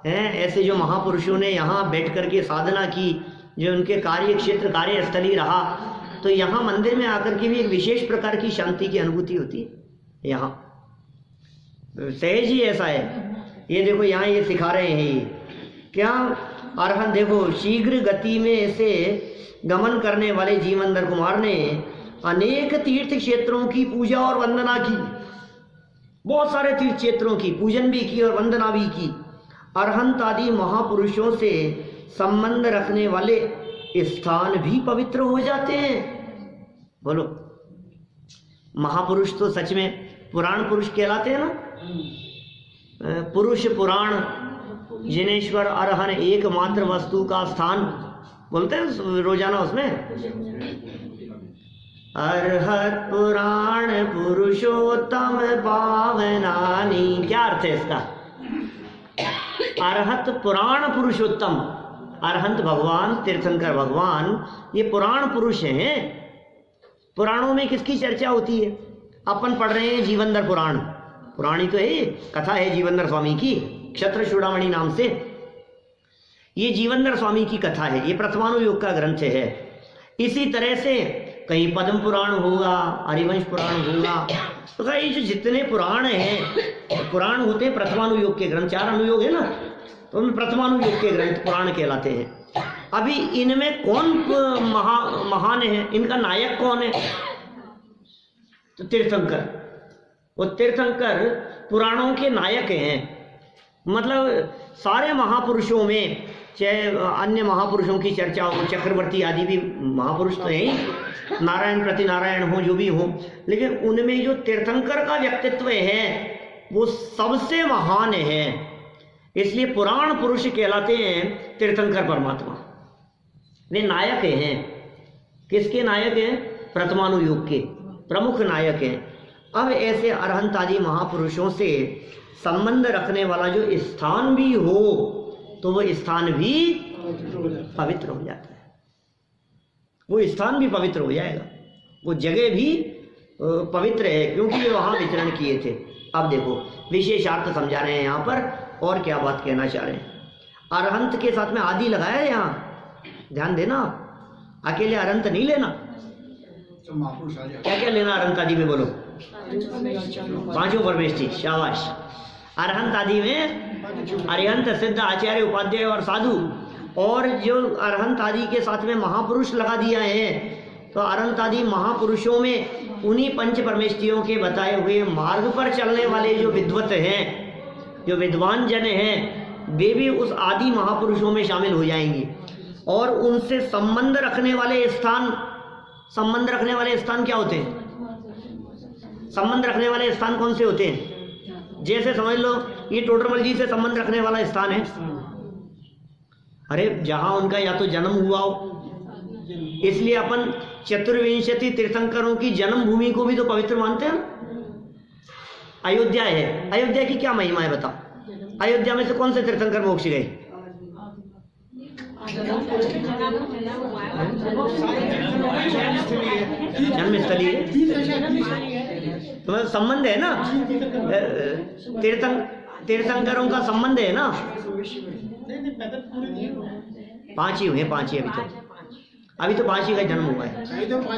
हैं, ऐसे जो महापुरुषों ने यहाँ बैठ करके साधना की, जो उनके कार्य क्षेत्र कार्यस्थली रहा, तो यहाँ मंदिर में आकर के भी एक विशेष प्रकार की शांति की अनुभूति होती है। यहाँ सहज ही ऐसा है। ये देखो यहाँ ये सिखा रहे हैं, ये क्या अरहन, देखो शीघ्र गति में ऐसे गमन करने वाले जीवनधर कुमार ने अनेक तीर्थ क्षेत्रों की पूजा और वंदना की, बहुत सारे तीर्थ क्षेत्रों की पूजन भी की और वंदना भी की। अरहंत आदि महापुरुषों से संबंध रखने वाले स्थान भी पवित्र हो जाते हैं। बोलो, महापुरुष तो सच में पुराण पुरुष कहलाते हैं ना। पुरुष पुराण जिनेश्वर अरहन एकमात्र वस्तु का स्थान बोलते हैं रोजाना उसमें। अरहत पुराण पुरुषोत्तम पावनानी, क्या अर्थ है इसका? अरहत पुराण पुरुषोत्तम, अरहंत भगवान, तीर्थंकर भगवान, ये पुराण पुरुष हैं। पुराणों में किसकी चर्चा होती है? अपन पढ़ रहे हैं जीवनधर पुराण, पुराणी तो है, कथा है जीवनधर स्वामी की, क्षत्र चूड़ामणि नाम से। ये जीवनधर स्वामी की कथा है, ये प्रथमानुयोग का ग्रंथ है। इसी तरह से कहीं पद्म पुराण होगा, हरिवंश पुराण होगा, तो कहीं जो जितने पुराण हैं, पुराण होते हैं प्रथमानुयोग के ग्रंथ, 4 अनुयोग है ना, तो उनमें प्रथमानुयोग के ग्रंथ पुराण कहलाते हैं। अभी इनमें कौन महान है, इनका नायक कौन है? तो तीर्थंकर। वो तीर्थंकर पुराणों के नायक हैं। मतलब सारे महापुरुषों में, चाहे अन्य महापुरुषों की चर्चा हो, चक्रवर्ती आदि भी महापुरुष तो हैं ही, नारायण प्रति नारायण हो, जो भी हो, लेकिन उनमें जो तीर्थंकर का व्यक्तित्व है वो सबसे महान है। इसलिए पुराण पुरुष कहलाते हैं तीर्थंकर परमात्मा। वे नायक हैं। किसके नायक हैं? प्रथमानुयोग के प्रमुख नायक हैं। अब ऐसे अरहंत आदि महापुरुषों से संबंध रखने वाला जो स्थान भी हो, तो वो स्थान भी पवित्र हो जाता है। वो स्थान भी पवित्र हो जाएगा, वो जगह भी पवित्र है, क्योंकि वे वहाँ विचरण किए थे। अब देखो विशेषार्थ समझा रहे हैं यहाँ पर, और क्या बात कहना चाह रहे हैं। अरहंत के साथ में आदि लगाया है यहाँ, ध्यान देना, अकेले अरहंत नहीं लेना। क्या क्या लेना अरहंत आदि में? बोलो, 5 परमेष्ठी, शाबाश। अरहंत आदि में अरिहंत, सिद्ध, आचार्य, उपाध्याय और साधु, और जो अरहंत आदि के साथ में महापुरुष लगा दिया है, तो अरहंत आदि महापुरुषों में उन्हीं 5 परमेष्ठियों के बताए हुए मार्ग पर चलने वाले जो विद्वत हैं, जो विद्वान जन हैं, वे भी उस आदि महापुरुषों में शामिल हो जाएंगे। और उनसे संबंध रखने वाले स्थान, संबंध रखने वाले स्थान क्या होते हैं? संबंध रखने वाले स्थान कौन से होते हैं? जैसे समझ लो ये टोडरमल जी से संबंध रखने वाला स्थान है। अरे जहां उनका या तो जन्म हुआ हो, इसलिए अपन चतुर्विंशति तीर्थंकरों की जन्मभूमि को भी तो पवित्र मानते हैं। अयोध्या है, अयोध्या की क्या महिमा है बताओ? अयोध्या में से कौन से तीर्थंकर मोक्ष गए? जन्मस्थली है, तो मतलब संबंध है ना, तीर्थंकरों का संबंध है ना। 5 ही हुए, 5 ही अभी तो 5 ही का जन्म हुआ है।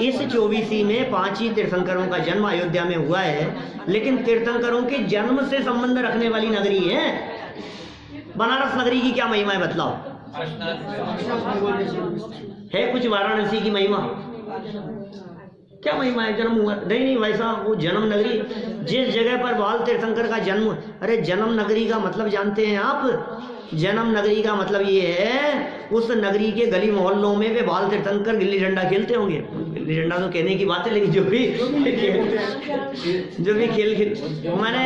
इस 24 में 5 ही तीर्थंकरों का जन्म अयोध्या में हुआ है, लेकिन तीर्थंकरों के जन्म से संबंध रखने वाली नगरी है बनारस नगरी की क्या महिमा है बतलाओ? है कुछ वाराणसी की महिमा? क्या महिमा है? जन्म हुआ नहीं वैसा वो जन्म नगरी, जिस जगह पर बाल तीर्थंकर का जन्म। अरे जन्म नगरी का मतलब जानते हैं आप? जन्म नगरी का मतलब ये है उस नगरी के गली मोहल्लों में वे बाल तीर्थंकर गिल्ली डंडा खेलते होंगे। गिल्ली डंडा तो कहने की बात है, लेकिन जो भी खेल मैंने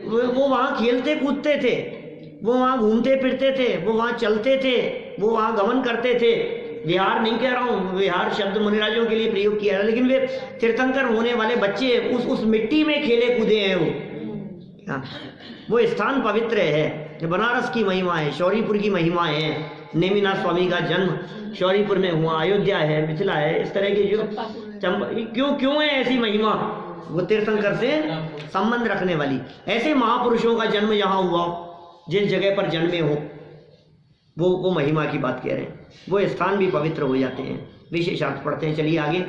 वो वहाँ खेलते कूदते थे, वो वहाँ घूमते फिरते थे, वो वहाँ चलते थे, वो वहाँ गमन करते थे। विहार नहीं कह रहा हूँ, विहार शब्द मुनिराजों के लिए प्रयोग किया है, लेकिन वे तीर्थंकर होने वाले बच्चे उस मिट्टी में खेले कूदे हैं। वो स्थान पवित्र है। बनारस की महिमा है, शौरीपुर की महिमा है, नेमिनाथ स्वामी का जन्म शौरीपुर में हुआ, अयोध्या है, मिथिला है, इस तरह के जो क्यों है ऐसी महिमा? वो तीर्थंकर से संबंध रखने वाली। ऐसे महापुरुषों का जन्म जहाँ हुआ, जिस जगह पर जन्मे हो, वो महिमा की बात कह रहे हैं। वो स्थान भी पवित्र हो जाते हैं, विशेषार्थ पढ़ते हैं। चलिए आगे।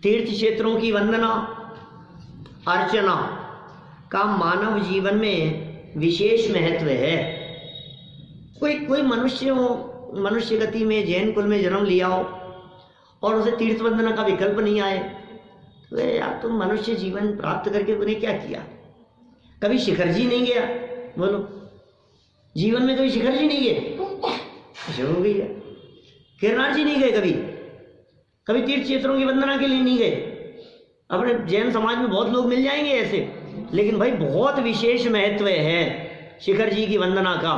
तीर्थ क्षेत्रों की वंदना अर्चना का मानव जीवन में विशेष महत्व है। कोई मनुष्य हो, मनुष्य गति में जैन कुल में जन्म लिया हो और उसे तीर्थ वंदना का विकल्प नहीं आए, तो यार तुम मनुष्य जीवन प्राप्त करके उन्हें क्या किया? कभी शिखर जी नहीं गया? बोलो, जीवन में कभी शिखर जी नहीं गए? हो गई है। गिरनार जी नहीं गए कभी तीर्थ क्षेत्रों की वंदना के लिए नहीं गए। अपने जैन समाज में बहुत लोग मिल जाएंगे ऐसे, लेकिन भाई बहुत विशेष महत्व है शिखर जी की वंदना का।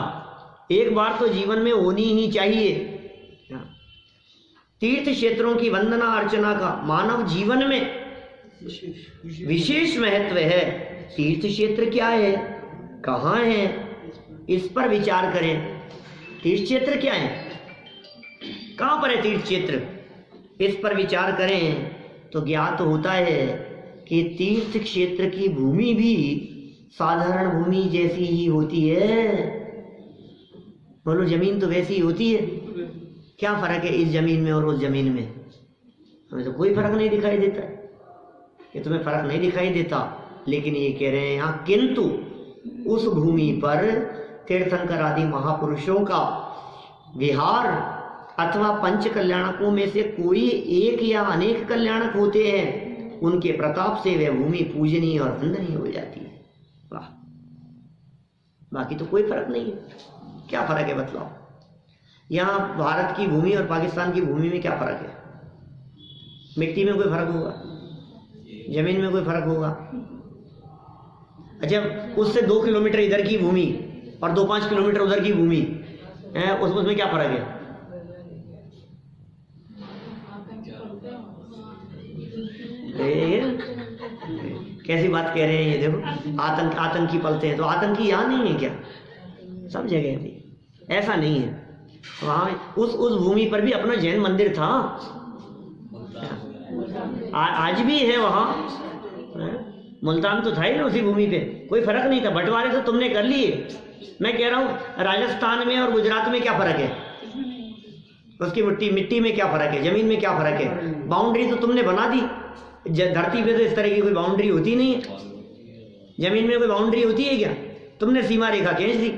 एक बार तो जीवन में होनी ही चाहिए। तीर्थ क्षेत्रों की वंदना अर्चना का मानव जीवन में विशेष महत्व है। तीर्थ क्षेत्र क्या है, कहाँ है, इस पर विचार करें। तीर्थ क्षेत्र क्या है, कहाँ पर है तीर्थ क्षेत्र, इस पर विचार करें तो ज्ञात होता है कि तीर्थ क्षेत्र की भूमि भी साधारण भूमि जैसी ही होती है। बोलो, जमीन तो वैसी ही होती है। क्या फर्क है इस जमीन में और उस जमीन में? हमें तो कोई फर्क नहीं दिखाई देता। कि तुम्हें फर्क नहीं दिखाई देता, लेकिन ये कह रहे हैं यहाँ किंतु उस भूमि पर तीर्थंकर आदि महापुरुषों का विहार अथवा पंच कल्याणकों में से कोई एक या अनेक कल्याणक होते हैं, उनके प्रताप से वह भूमि पूजनीय और वंदनीय हो जाती है। वाह, बाकी तो कोई फर्क नहीं है। क्या फर्क है बतलाओ? यहाँ भारत की भूमि और पाकिस्तान की भूमि में क्या फर्क है? मिट्टी में कोई फर्क होगा? जमीन में कोई फर्क होगा? अच्छा, उससे 2 किलोमीटर इधर की भूमि और 2-5 किलोमीटर उधर की भूमि है, उसमें क्या फर्क है? कैसी बात कह रहे हैं ये? देखो, आतंकी पलते हैं, तो आतंकी यहाँ नहीं है क्या? सब जगह है भी। ऐसा नहीं है। वहाँ उस भूमि पर भी अपना जैन मंदिर था, आज भी है वहाँ। मुल्तान तो था ही ना उसी भूमि पे, कोई फर्क नहीं था। बंटवारे तो तुमने कर लिए। मैं कह रहा हूँ राजस्थान में और गुजरात में क्या फर्क है? उसकी मिट्टी में क्या फर्क है? जमीन में क्या फर्क है? बाउंड्री तो तुमने बना दी। धरती पे तो इस तरह की कोई बाउंड्री होती नहीं है। जमीन में कोई बाउंड्री होती है क्या? तुमने सीमा रेखा खींच दी।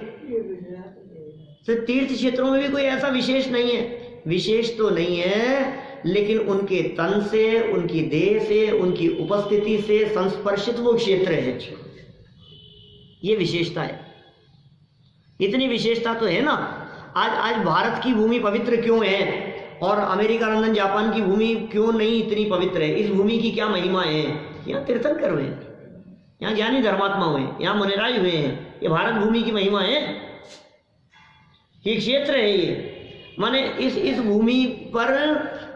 तो तीर्थ क्षेत्रों में भी कोई ऐसा विशेष नहीं है। विशेष तो नहीं है, लेकिन उनके तन से, उनकी देह से, उनकी उपस्थिति से संस्पर्शित वो क्षेत्र है। ये विशेषता है। इतनी विशेषता तो है ना। आज भारत की भूमि पवित्र क्यों है और अमेरिका, लंदन, जापान की भूमि क्यों नहीं इतनी पवित्र है? इस भूमि की क्या महिमा है? यहाँ तीर्थंकर हुए। यहाँ ज्ञानी धर्मात्मा हुए, यहाँ मुनिराज हुए हैं। ये भारत भूमि की महिमा है, ये क्षेत्र है ये। माने इस भूमि पर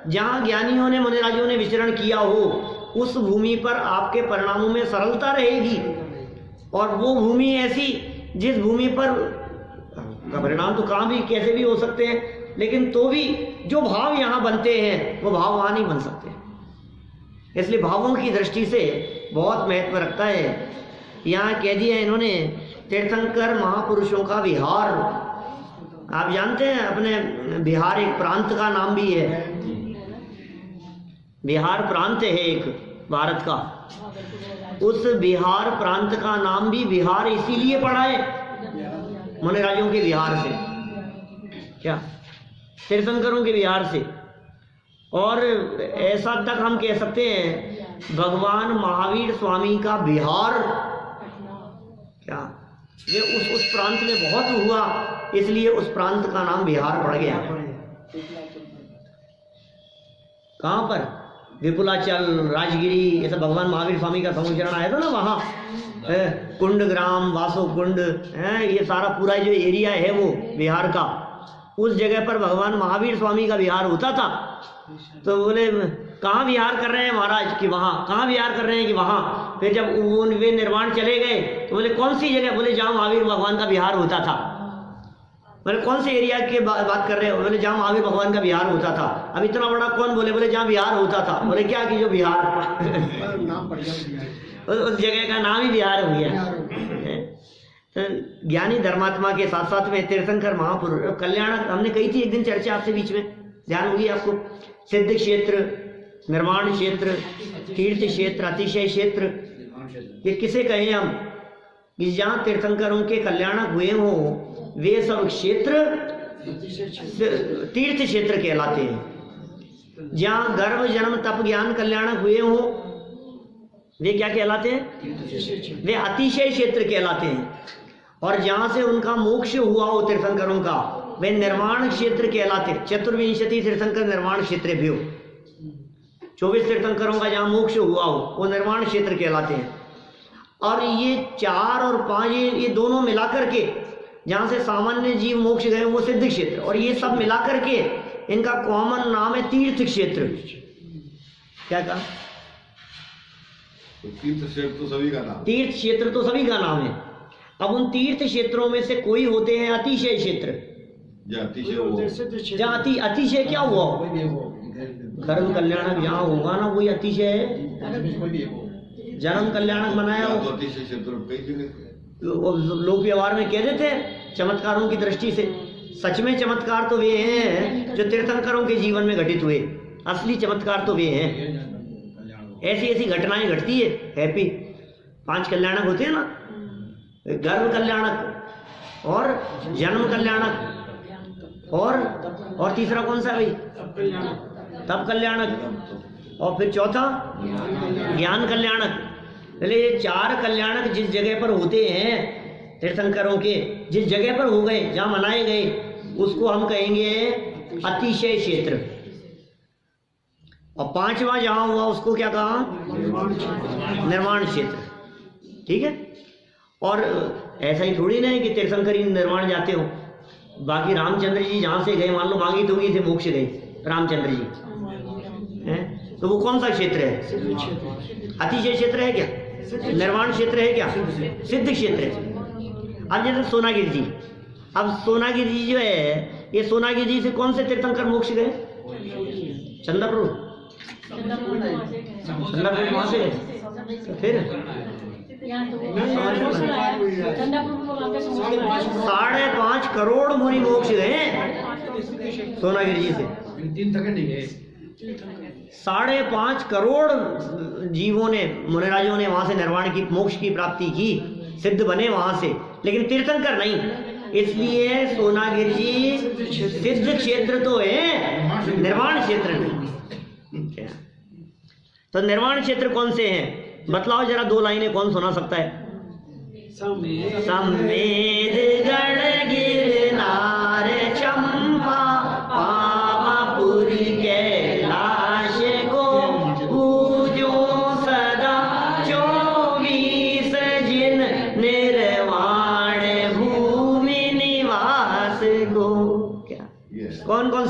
जहाँ ज्ञानियों ने मुनिराजों ने विचरण किया हो, उस भूमि पर आपके परिणामों में सरलता रहेगी। और वो भूमि ऐसी जिस भूमि पर परिणाम तो कहाँ भी कैसे भी हो सकते हैं, लेकिन तो भी जो भाव यहाँ बनते हैं वो भाव वहाँ नहीं बन सकते। इसलिए भावों की दृष्टि से बहुत महत्व रखता है। यहाँ कह दिया इन्होंने तीर्थंकर महापुरुषों का विहार। आप जानते हैं अपने बिहार एक प्रांत का नाम भी है, बिहार प्रांत है एक भारत का। उस बिहार प्रांत का नाम भी बिहार इसीलिए पड़ा है मुनिराजों के बिहार से, क्या तीर्थंकरों के बिहार से। और ऐसा तक हम कह सकते हैं भगवान महावीर स्वामी का बिहार, क्या ये उस प्रांत में बहुत हुआ, इसलिए उस प्रांत का नाम बिहार पड़ गया। कहाँ पर? विपुलाचल, राजगिरी, ये सब भगवान महावीर स्वामी का समुचरण आया था ना वहाँ। कुंड ग्राम, वासो कुंड, ये सारा पूरा जो एरिया है वो बिहार का, उस जगह पर भगवान महावीर स्वामी का विहार होता था। तो बोले कहाँ विहार कर रहे हैं महाराज? कि वहाँ। कहाँ विहार कर रहे हैं? कि वहाँ। फिर जब वे निर्वाण चले गए तो बोले कौन सी जगह? बोले जहाँ महावीर भगवान का विहार होता था। बोले कौन से एरिया की बात कर रहे हो? बोले जहाँ महावीर भगवान का विहार होता था। अब इतना बड़ा कौन? बोले जहाँ विहार होता था। बोले क्या कि जो विहार
नाम पड़ गया,
उस जगह का नाम ही बिहार हो गया। ज्ञानी धर्मात्मा के साथ साथ में तीर्थंकर महापुरुष कल्याण हमने कही थी एक दिन चर्चा आपसे बीच में, ध्यान होगी आपको। सिद्ध क्षेत्र, निर्माण क्षेत्र, तीर्थ क्षेत्र, अतिशय क्षेत्र, ये किसे कहे हम? कि जहाँ तीर्थंकरों के कल्याणक हुए हों वे सब क्षेत्र तीर्थ क्षेत्र कहलाते हैं। जहाँ गर्भ जन्म तप ज्ञान कल्याणक हुए हों वे क्या कहलाते हैं? वे अतिशय क्षेत्र कहलाते हैं। और जहां से उनका मोक्ष हुआ हो तीर्थंकरों का वे निर्माण क्षेत्र कहलाते। चतुर्विंशति तीर्थंकर निर्माण क्षेत्र भी हो, 24 तीर्थंकरों का जहां मोक्ष हुआ हो वो निर्माण क्षेत्र कहलाते हैं। और ये 4 और 5 ये दोनों मिलाकर के जहां से सामान्य जीव मोक्ष गए वो सिद्ध क्षेत्र, और ये सब मिलाकर के इनका कॉमन नाम है तीर्थ क्षेत्र। क्या कहा?
तीर्थ क्षेत्र तो सभी का नाम,
तीर्थ क्षेत्र तो सभी का नाम है। अब उन तीर्थ क्षेत्रों में से कोई होते हैं अतिशय क्षेत्र। जहाँ अतिशय क्या हुआ? कर्म कल्याणक जहाँ होगा ना वही अतिशय है। जन्म कल्याणक बनाया हो
तो अतिशय क्षेत्र
लोग व्यवहार में कह देते हैं चमत्कारों की दृष्टि से। सच में चमत्कार तो वे हैं जो तीर्थंकरों के जीवन में घटित हुए, असली चमत्कार तो वे हैं। ऐसी ऐसी घटनाएं घटती है। हैप्पी 5 कल्याणक होते हैं ना, गर्भ कल्याणक और जन्म कल्याणक और तीसरा कौन सा भाई? तप कल्याणक, और फिर चौथा ज्ञान कल्याणक। पहले ये 4 कल्याणक जिस जगह पर होते हैं तीर्थंकरों के, जिस जगह पर हो गए, जहाँ मनाए गए, उसको हम कहेंगे अतिशय क्षेत्र। और 5वां जहां हुआ उसको क्या कहा? निर्माण क्षेत्र। ठीक है। और ऐसा ही थोड़ी ना है कि तीर्थंकरी निर्माण जाते हो। बाकी रामचंद्र जी जहां से गए, मान लो मांगी तुंगी से मोक्ष गए रामचंद्र जी हैं, तो वो कौन सा क्षेत्र है? अतिशय क्षेत्र है क्या? निर्माण क्षेत्र है क्या? सिद्ध क्षेत्र है। अब जैसे सोनागिरी जी, अब सोनागिरी जी जो है, ये सोनागिरी जी से कौन से तीर्थंकर मोक्ष गए? चंद्रपुर वहां से गए। फिर 5.5 करोड़ मुनि मोक्ष गए सोनागिरी जी से। 5.5 करोड़ जीवों ने, मुनिराजों ने वहां से निर्वाण की, मोक्ष की प्राप्ति की, सिद्ध बने वहां से, लेकिन तीर्थंकर नहीं। इसलिए सोनागिरी जी सिद्ध क्षेत्र तो है, निर्वाण क्षेत्र नहीं। तो निर्वाण क्षेत्र कौन से हैं? बतलाओ जरा, 2 लाइनें कौन सुना सकता है? समेत गढ़ गिरनार चंपा पावापुरी कैलाश को पूजो सदा 24 कौन कौन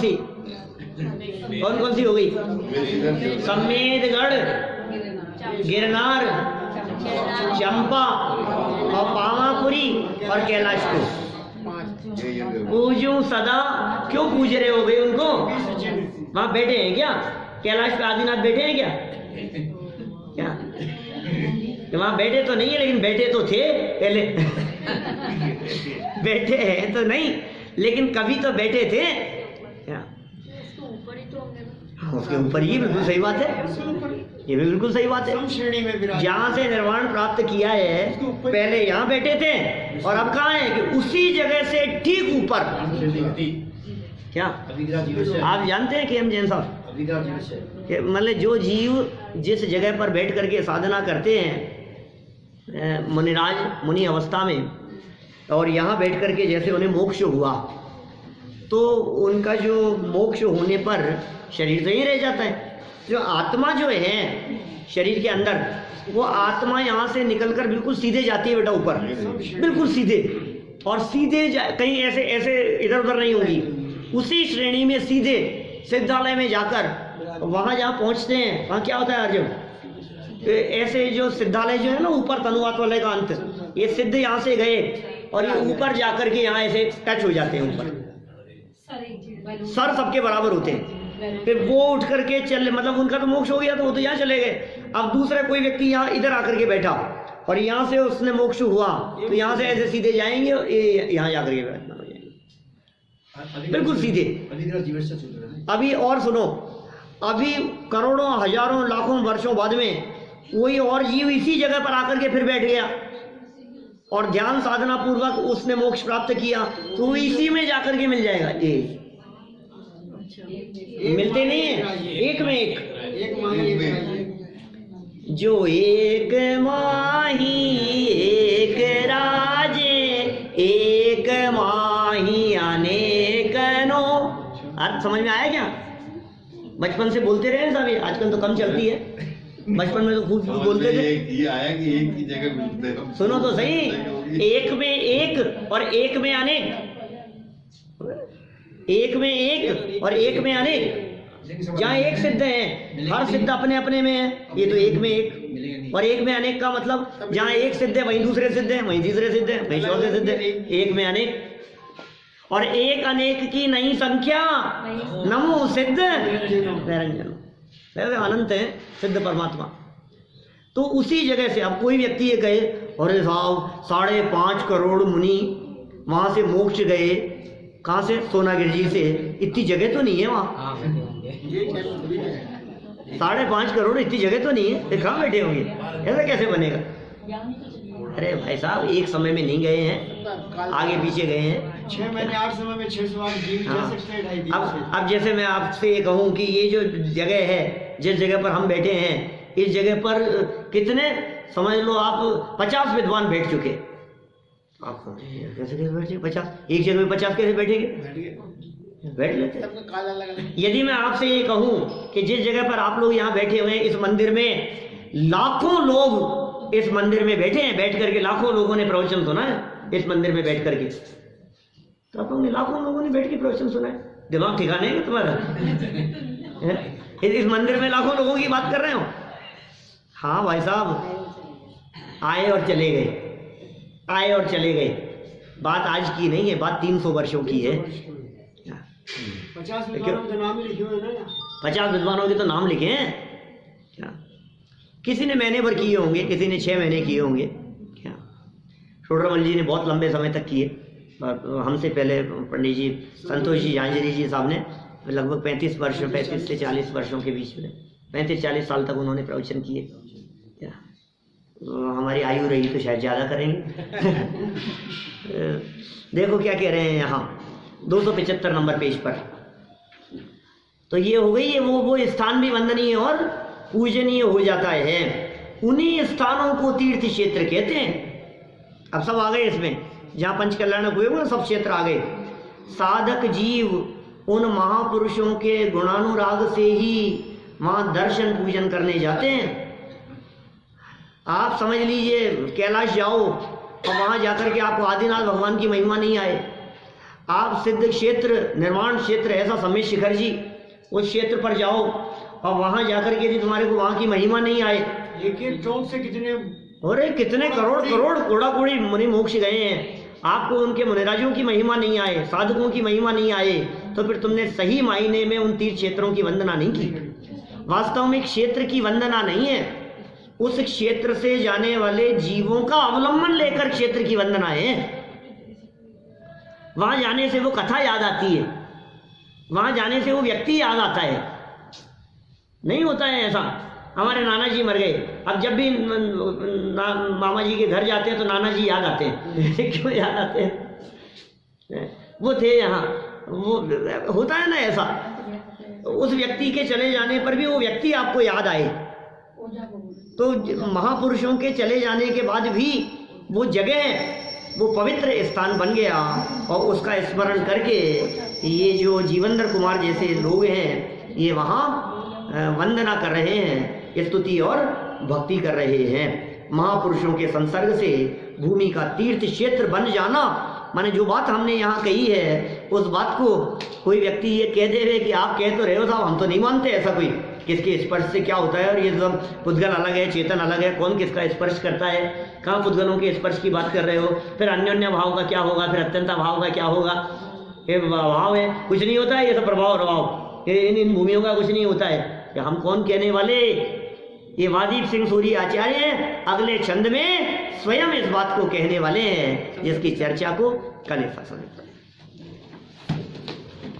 सी हो गई? समेतगढ़, गिरनार, चंपा और पावापुरी और कैलाशपुर। पूजूं सदा, क्यों पूज रहे हो भाई उनको? वहां बैठे हैं क्या? कैलाश पे आदिनाथ बैठे हैं क्या? वहां बैठे तो नहीं है, लेकिन बैठे तो थे पहले। बैठे हैं तो नहीं, लेकिन कभी तो बैठे थे क्या? हाँ, उसके ऊपर ही बिल्कुल सही बात है, ये भी बिल्कुल सही बात है। जहाँ से निर्वाण प्राप्त किया है पहले यहाँ बैठे थे और अब कहाँ है कि उसी जगह से ठीक ऊपर। क्या आप जानते हैं कि हम जैन साहब मतलब जो जीव जिस जगह पर बैठ करके साधना करते हैं मुनि अवस्था में, और यहाँ बैठ करके जैसे उन्हें मोक्ष हुआ, तो उनका जो मोक्ष होने पर शरीर तो ही रह जाता है। जो आत्मा जो है शरीर के अंदर, वो आत्मा यहाँ से निकलकर बिल्कुल सीधे जाती है बेटा ऊपर, बिल्कुल सीधे, और सीधे कहीं ऐसे ऐसे इधर उधर नहीं होगी, उसी श्रेणी में सीधे सिद्धालय में जाकर वहाँ जहाँ पहुँचते हैं, वहाँ क्या होता है अर्जुन? ऐसे जो सिद्धालय जो है ना ऊपर तनुवात वाले का अंत, ये सिद्ध यहाँ से गए और ये ऊपर जाकर के यहाँ ऐसे टच हो जाते हैं ऊपर, सर सबके बराबर होते हैं। फिर वो उठ करके चल, मतलब उनका तो मोक्ष हो गया तो वो तो यहाँ चले गए। अब दूसरा कोई व्यक्ति यहाँ इधर आकर के बैठा और यहाँ से उसने मोक्ष हुआ, तो यहाँ से ऐसे सीधे जाएंगे, यहाँ जाकर के बैठना हो जाएंगे बिल्कुल सीधे। अभी और सुनो, अभी करोड़ों हजारों लाखों वर्षों बाद में कोई और जीव इसी जगह पर आकर के फिर बैठ गया और ध्यान साधना पूर्वक उसने मोक्ष प्राप्त किया, तो वो इसी में जाकर के मिल जाएगा। ये मिलते नहीं है, एक में एक जो एक माही एक राजे, एक माही अनेक नो। अर्थ समझ में आया क्या? बचपन से बोलते रहे साहब, आजकल तो कम चलती है, बचपन में तो खूब बोलते थे।
ये आया कि एक ही जगह मिलते हैं।
सुनो तो सही, एक में एक और एक में अनेक, एक में एक और एक में अनेक। जहाँ एक सिद्ध है, हर सिद्ध अपने अपने में है, ये तो एक में एक, और एक में अनेक का मतलब जहाँ एक सिद्ध है वहीं दूसरे सिद्ध है, वहीं तीसरे सिद्ध है, वहीं चौथे सिद्ध है, एक में अनेक। और एक अनेक की नहीं संख्या, नमो सिद्ध निरंजन, अनंत है सिद्ध परमात्मा। तो उसी जगह से अब कोई व्यक्ति ये कहे, अरे साहब 5.5 करोड़ मुनि वहां से मोक्ष गए, कहाँ से? सोनागिर जी से। इतनी जगह तो नहीं है वहाँ, 5.5 करोड़ इतनी जगह तो नहीं है, कहाँ बैठे होंगे? ऐसा कैसे बनेगा? अरे भाई साहब एक समय में नहीं गए हैं, आगे पीछे गए हैं,
6 महीने 8 समय में 6 सवाल जीव जा सकते हैं।
अब जैसे मैं आपसे ये कहूँ कि ये जो जगह है, जिस जगह पर हम बैठे हैं, इस जगह पर कितने समझ लो आप 50 विद्वान बैठ चुके। आप कैसे बैठे 50? एक जगह में 50 कैसे बैठेंगे? बैठ लेते। यदि मैं आपसे ये कहूँ कि जिस जगह पर आप लोग यहाँ बैठे हुए हैं, इस मंदिर में लाखों लोग इस मंदिर में बैठे हैं, बैठ करके लाखों लोगों ने प्रवचन सुना है इस मंदिर में बैठ करके, तो आप लोगों ने लाखों लोगों ने बैठ के प्रवचन सुना है। दिमाग ठिकाने है तुम्हारा? इस मंदिर में लाखों लोगों की बात कर रहे हो? हाँ भाई साहब, आए और चले गए, आए और चले गए। बात आज की नहीं है, बात 300 वर्षों की है।
50 विद्वानों के नाम लिखे हुए हैं ना,
50 विद्वानों के तो नाम लिखे हैं क्या? किसी ने महीने भर किए होंगे, किसी ने 6 महीने किए होंगे क्या? छोटरामल जी ने बहुत लंबे समय तक किए, और हमसे पहले पंडित जी संतोष जी झांझरी जी साहब ने लगभग 35 से 40 वर्षों के बीच में 35-40 साल तक उन्होंने प्रवचन किए क्या? तो हमारी आयु रही तो शायद ज़्यादा करेंगे। देखो क्या कह रहे हैं यहाँ 275 नंबर पेज पर। तो ये हो गई है, वो स्थान भी वंदनीय और पूजनीय हो जाता है। उन्हीं स्थानों को तीर्थ क्षेत्र कहते हैं। अब सब आ गए इसमें, जहाँ पंच कल्याण हुए वो सब क्षेत्र आ गए। साधक जीव उन महापुरुषों के गुणानुराग से ही वहाँ दर्शन पूजन करने जाते हैं। आप समझ लीजिए कैलाश जाओ और वहाँ जाकर के आपको आदिनाथ भगवान की महिमा नहीं आए, आप सिद्ध क्षेत्र, निर्वाण क्षेत्र, ऐसा समेत शिखर जी, उस क्षेत्र पर जाओ और वहां जाकर के यदि तुम्हारे को वहां की महिमा नहीं आए,
एक एक चौक से कितने,
अरे कितने करोड़ करोड़ कोड़ा कोड़ी मुनि मोक्ष गए हैं, आपको उनके मुनिराजों की महिमा नहीं आए, साधकों की महिमा नहीं आए, तो फिर तुमने सही मायने में उन तीर्थ क्षेत्रों की वंदना नहीं की। वास्तव में क्षेत्र की वंदना नहीं है, उस क्षेत्र से जाने वाले जीवों का अवलंबन लेकर क्षेत्र की वंदना है। वहां जाने से वो कथा याद आती है, वहां जाने से वो व्यक्ति याद आता है। नहीं होता है ऐसा, हमारे नाना जी मर गए, अब जब भी मामा जी के घर जाते हैं तो नाना जी याद आते हैं क्यों याद आते हैं? वो थे यहाँ, वो होता है ना ऐसा। उस व्यक्ति के चले जाने पर भी वो व्यक्ति आपको याद आए, तो महापुरुषों के चले जाने के बाद भी वो जगह, वो पवित्र स्थान बन गया और उसका स्मरण करके ये जो जीवेंद्र कुमार जैसे लोग हैं ये वहाँ वंदना कर रहे हैं, स्तुति और भक्ति कर रहे हैं। महापुरुषों के संसर्ग से भूमि का तीर्थ क्षेत्र बन जाना, माने जो बात हमने यहाँ कही है उस बात को कोई व्यक्ति ये कह दे कि आप कह तो रहे हो साहब, हम तो नहीं मानते ऐसा कोई, किसके स्पर्श से क्या होता है और ये सब पुद्गल अलग है, चेतन अलग है, कौन किसका स्पर्श करता है, कहाँ पुद्गलों के स्पर्श की बात कर रहे हो, फिर अन्योन्य भाव का क्या होगा, फिर अत्यंता भाव का क्या होगा? ये भाव है, कुछ नहीं होता है, ये सब प्रभाव प्रभाव, इन भूमियों का कुछ नहीं होता है। हम कौन कहने वाले? ये वादीप सिंह सूरी आचार्य अगले छंद में स्वयं इस बात को कहने वाले हैं, जिसकी चर्चा को कल ऐसा समझते हैं।